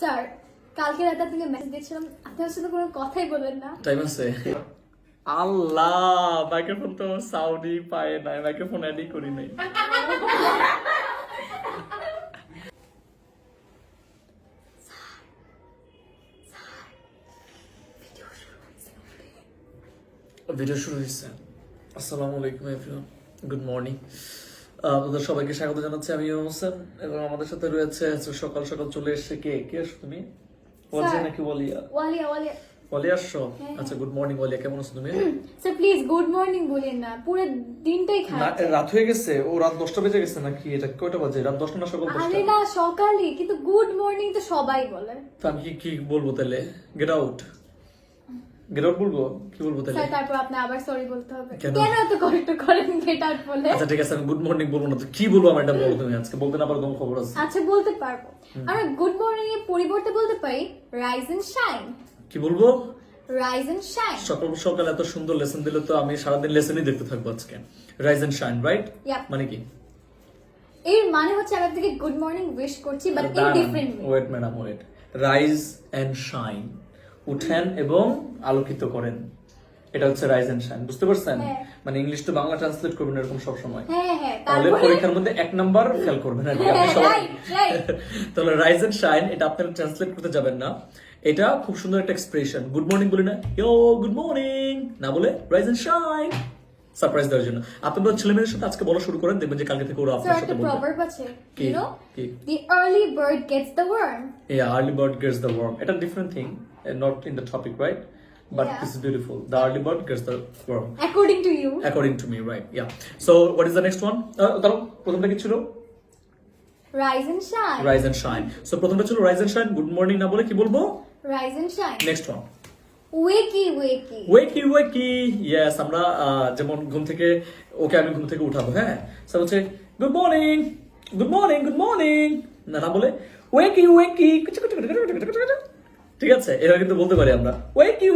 Sir, কালকে রাতে আপনাকে মেসেজ দিয়েছিলাম, আপনি আমার সাথে কোনো কথাই বললেন না। টাইম আছে। আল্লাহ, মাইক্রোফোন তো সাউন্ডই পায় না, মাইক্রোফোন অ্যাডই করি নাই। ভিডিও শুরু হয়েছে। আসসালামু আলাইকুম এভরিওয়ান, গুড মর্নিং। আপনাদের সবাইকে স্বাগত জানাচ্ছি। আমি হোসেন এবং আমাদের সাথে রয়েছে সকাল সকাল চলে এসেছে কে আসো তুমি? ওয়ালিয়া নাকি ওয়ালিয়া? ওয়ালিয়া ওয়ালিয়া ওয়ালিয়া আসছো? আচ্ছা, গুড মর্নিং ওয়ালিয়া, কেমন আছো তুমি? স্যার প্লিজ গুড মর্নিং বলেন না, পুরো দিনটাই না, খারাপ। রাত হয়ে গেছে। ও রাত 10টা বেজে গেছে নাকি? এটা কয়টা বাজে? রাত 10টা না সকাল 10টা? আরে না, সকালে, কিন্তু গুড মর্নিং তো সবাই বলে। তো আমি কি বলবো তাহলে? গেট আউট বলবো? কি বলবো তাহলে? স্যার তারপর আপনি আবার সরি বলতে হবে। কেন? কেন এত কষ্ট করেন গেট আউট বলে? আচ্ছা ঠিক আছে, আমি গুড মর্নিং বলবো না তো কি বলবো? আমার এটা বলো তুমি আজকে, বলতে না পারো তোমার খবর আছে। আচ্ছা বলতে পারবো। আমরা গুড মর্নিং এর পরিবর্তে বলতে পারি রাইজ এন্ড শাইন। কি বলবো? Rise and shine. সকাল সকাল এত সুন্দর লেসন দিলে তো আমি সারাদিন লেসনই দেখতে থাকবো আজকে। Rise and shine, right? Yep. মানে কি? এর মানে হচ্ছে আমি আপনাকে গুড মর্নিং উইশ করছি, but in different way. Wait madam, wait. Rise and shine, উঠেন এবং আলোকিত করেন, এটা হচ্ছে রাইজ এন্ড শাইন। বুঝতে পারছেন? হ্যাঁ। মানে ইংলিশ তো বাংলা ট্রান্সলেট করবেন এরকম সব সময়, হ্যাঁ হ্যাঁ, তাহলে তারপরে পরীক্ষার মধ্যে 1 নাম্বার ফেল করবেন আর কি আপনি হ্যাঁ, সবাই। right. তাহলে রাইজ এন্ড শাইন এটা আপনারা ট্রান্সলেট করতে যাবেন না। এটা খুব সুন্দর একটা এক্সপ্রেশন। গুড মর্নিং বলি না, ইয়ো গুড মর্নিং, না বলে রাইজ এন্ড শাইন, সারপ্রাইজ দেওয়ার জন্য। আপনাদের ছেলেমেয়েদের সাথে আজকে বলা শুরু করেন, দেখবেন যে কালকে থেকে ওরা স্যার আপনার একটা সাথে বলবে। প্রভার্ব আছে, কি? you know, কি? the early bird gets the worm. Yeah, early bird gets the worm. It's a different thing, not in the topic, right? But Yeah. this is beautiful. The early bird gets the worm. According to you. According to me, right? Yeah. So, what is the next one? তাহলে প্রথমটা কি ছিল? Rise and shine. Rise and shine. So, প্রথমটা ছিল rise and shine. Good morning না বলে কি বলবো? Rise and shine. Next one. Wakey wakey. Wakey. Yes, আমরা যেমন ঘুম থেকে ওকে আমি ঘুম থেকে উঠাবো, হ্যাঁ? So, হচ্ছে good morning. না বলে wakey. ঠিক আছে, এভাবে কিন্তু বলতে পারি আমরা ওয়েকি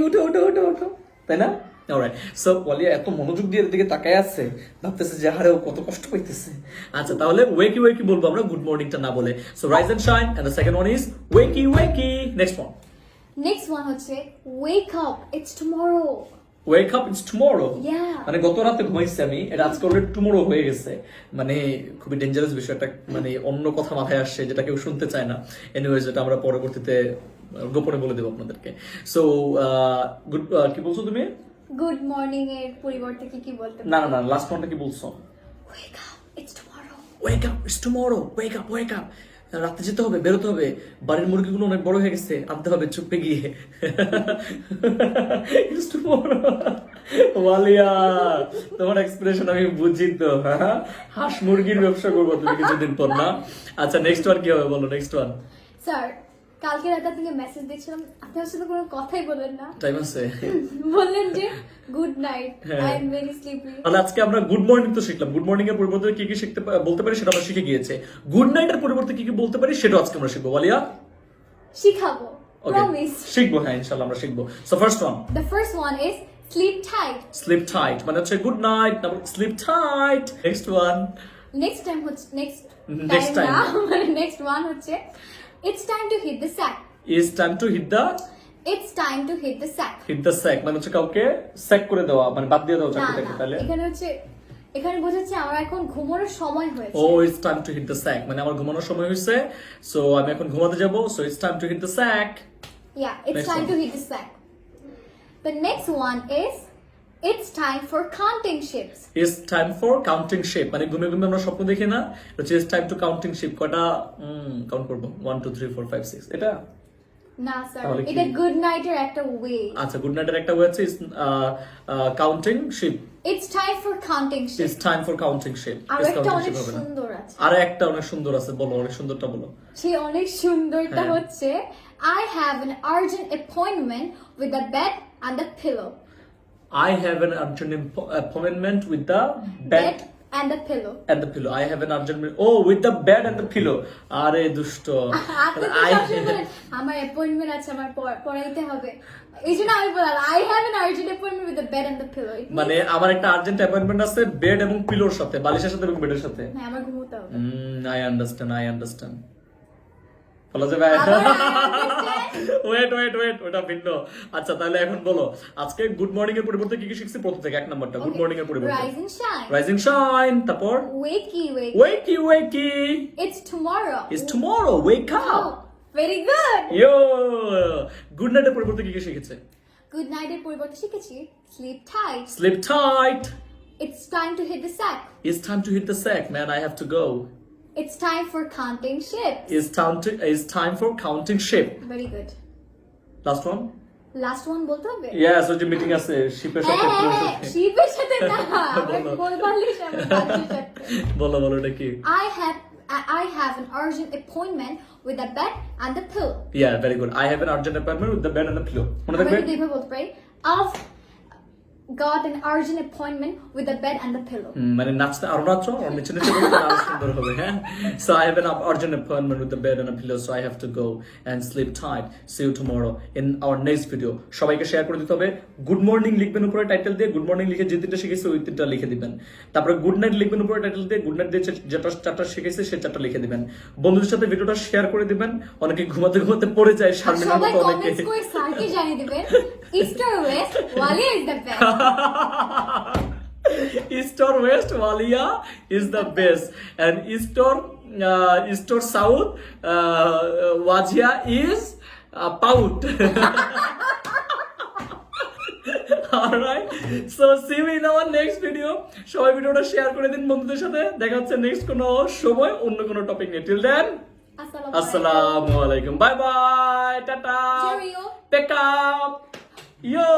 উঠো, তাই না? অলরাইট। সো ওয়ালিয়া এত মনোযোগ দিয়ে এর দিকে তাকায় আছে, ভাবতেছে যে আরে ও কত কষ্ট পাইতেছে। আচ্ছা, তাহলে ওয়েকি বলবো আমরা গুড মর্নিংটা না বলে। So rise and shine and the second one is wakey. Next one. Next one হচ্ছে wake up, it's tomorrow. Wake up, it's tomorrow. Yeah. মানে গত রাতে ঘুমাইছি আমি, এটা আজকে অলরেডি টুমরো হয়ে গেছে। মানে খুবই ডেঞ্জারাস বিষয়টা, মানে অন্য কথা মাথায় আসছে যেটা কেউ শুনতে চায় না। এনিওয়েজ, এটা আমরা পরবর্তীতে গোপনে বলে দেবো আপনাদেরকে। সো গুড, কি বলছো তুমি? Good morning এর পরিবর্তে কি বলতে পারি? না, লাস্ট ওয়ানটা কি বলছো? Wake up, it's tomorrow. Wake up, it's tomorrow. Wake up, রাতে যেতে হবে, বেরোতে হবে, বাড়ির মুরগিগুলো অনেক বড় হয়ে গেছে, আনতে হবে চুপে গিয়ে। It's tomorrow. ওয়ালিয়া, তোমার এক্সপ্রেশন আমি বুঝি তো। হ্যাঁ, হাঁস মুরগির ব্যবসা করবো তুমি কিছুদিন পর, না? আচ্ছা, নেক্সট ওয়ান কি হবে বলো? Next one. স্যার, কালকে রাতে আপনাকে মেসেজ দিয়েছিলাম, আপনি আমার সাথে কোনো কথাই বললেন না। টাইম আছে। বললেন যে গুড নাইট, হ্যাঁ। I am very sleepy. তাহলে আজকে আমরা গুড মর্নিং তো শিখলাম। গুড মর্নিং এর পরিবর্তে কি বলতে পারি সেটা আমরা শিখে গিয়েছে। গুড নাইট এর পরিবর্তে কি বলতে পারি সেটা আজকে আমরা শিখবো। ওয়ালিয়া, শিখাবো, ওকে, প্রমিস। শিখবো, হ্যাঁ ইনশাআল্লাহ আমরা শিখবো। So first one, The first one is sleep tight. Sleep tight, মানে হচ্ছে গুড নাইট, না sleep tight. Next one, Next time হচ্ছে Next time. না, মানে next one হচ্ছে it's time to hit the sack. Is time to hit the sack. Sack, মানে হচ্ছে কাউকে স্যাক করে দেওয়া, মানে বাদ দিয়ে দেওয়া না চাকরি থেকে। না, তাহলে এখানে বোঝাচ্ছে আমার এখন ঘুমানোর সময় হয়েছে। ও it's time to hit the sack, মানে আমার ঘুমানোর সময় হয়েছে, সো আমি এখন ঘুমাতে যাব। So it's time to hit the sack. Yeah, it's Next time one. to hit the sack. The next one is it's time for counting ships. It's time for counting ship, মানে ঘুমে আমরা স্বপ্ন দেখি না, হচ্ছে it's time to counting ship. কয়টা count করবো? 1 2 3 4 5 6, এটা? না স্যার, তাহলে কি? এটা গুড নাইটের একটা ওয়ে। আচ্ছা, গুড নাইটের একটা ওয়ে আছে counting sheep. It's time for counting ships. It's time for counting sheep. আর একটা অনেক সুন্দর আছে। আর একটা অনেক সুন্দর আছে, বলো, অনেক সুন্দরটা বলো। সেই অনেক সুন্দরটা হ্যাঁ। হচ্ছে I have an urgent appointment with the bed and the pillow. I have an urgent appointment with the bed and the pillow. and the pillow. I have an urgent, oh, with the bed and the pillow. আরে দুষ্ট। আপনি তো সবসময় বলেন, আমার appointment আছে, আমার পড়াইতে হবে, এই জন্য আমি বললাম I have an urgent appointment with the bed and the pillow. মানে আমার একটা আর্জেন্ট অ্যাপয়েন্টমেন্ট আছে বেড এবং পিলোর সাথে, বালিশের সাথে এবং বেডের সাথে। হ্যাঁ, আমার ঘুমোতে হবে। I understand. বলা যাবে আবার I understand. ওয়েট ওটা ভিন্ন। আচ্ছা তাহলে এখন বলো আজকে গুড মর্নিং এর পরিবর্তে কি কি শিখছি প্রথম থেকে এক নাম্বারটা গুড Okay. মর্নিং এর পরিবর্তে Rise and shine. Rising shine, তারপর Wakey, wakey. ওয়েকি It's tomorrow. Is tomorrow wake up. Oh, very good. Yo good night এর পরিবর্তে কি কি শিখেছে? Good night এর পরিবর্তে শিখেছি sleep tight. Sleep tight, It's time to hit the sack. It's time to hit the sack man, I have to go, It's time for counting ships. It's time for counting ship. Very good. Last one Last one বলতে হবে? Yes, ওই যে meeting আছে শিপের সাথে। শিবের সাথে না। বলো। বলবারলি আমার বাচ্চার সাথে। বলো এটা কি? I have an urgent appointment with the bed and the pillow. Yeah, very good. I have an urgent appointment with the bed and the pillow. মনে আমরা থাকবে? কি এইভাবে বলতে পারি? I've got an urgent appointment with the bed and the pillow. মানে নাচতে আরো নাচো আর নিচে নিচে বলতে তাহলে আরো সুন্দর হবে, হ্যাঁ? So I have an urgent appointment with the bed and a pillow, so I have to go and sleep tight. See you tomorrow in our next video. সবাইকে শেয়ার করে দিতে হবে। গুড মর্নিং লিখবেন উপরে টাইটেল দিয়ে, good morning লিখে যে তিনটা শিখেছে ওই তিনটা লিখে দিবেন। তারপরে গুড নাইট লিখবেন উপরে টাইটেল দিয়ে, গুড নাইট দিয়ে যেটা চারটা শিখেছে সেই চারটা লিখে দিবেন। বন্ধুদের সাথে ভিডিওটা শেয়ার করে দিবেন। অনেকে ঘুমাতে ঘুমাতে পড়ে যায়, শারমিনের সবাই মতো অনেকে। কমেন্টস করে স্যারকে জানিয়ে দিবেন east or west Walia is the best. East or West, Walia is the best, and East or South, Wajia is Pout. Alright, so see you in our next video. সবাই ভিডিওটা শেয়ার করে দিন বন্ধুদের সাথে। দেখা হচ্ছে নেক্সট কোনো সময় অন্য কোনো টপিক নিয়ে। Till then, আসসালামু আলাইকুম, bye bye, tata, Cheerio. pick up, yo.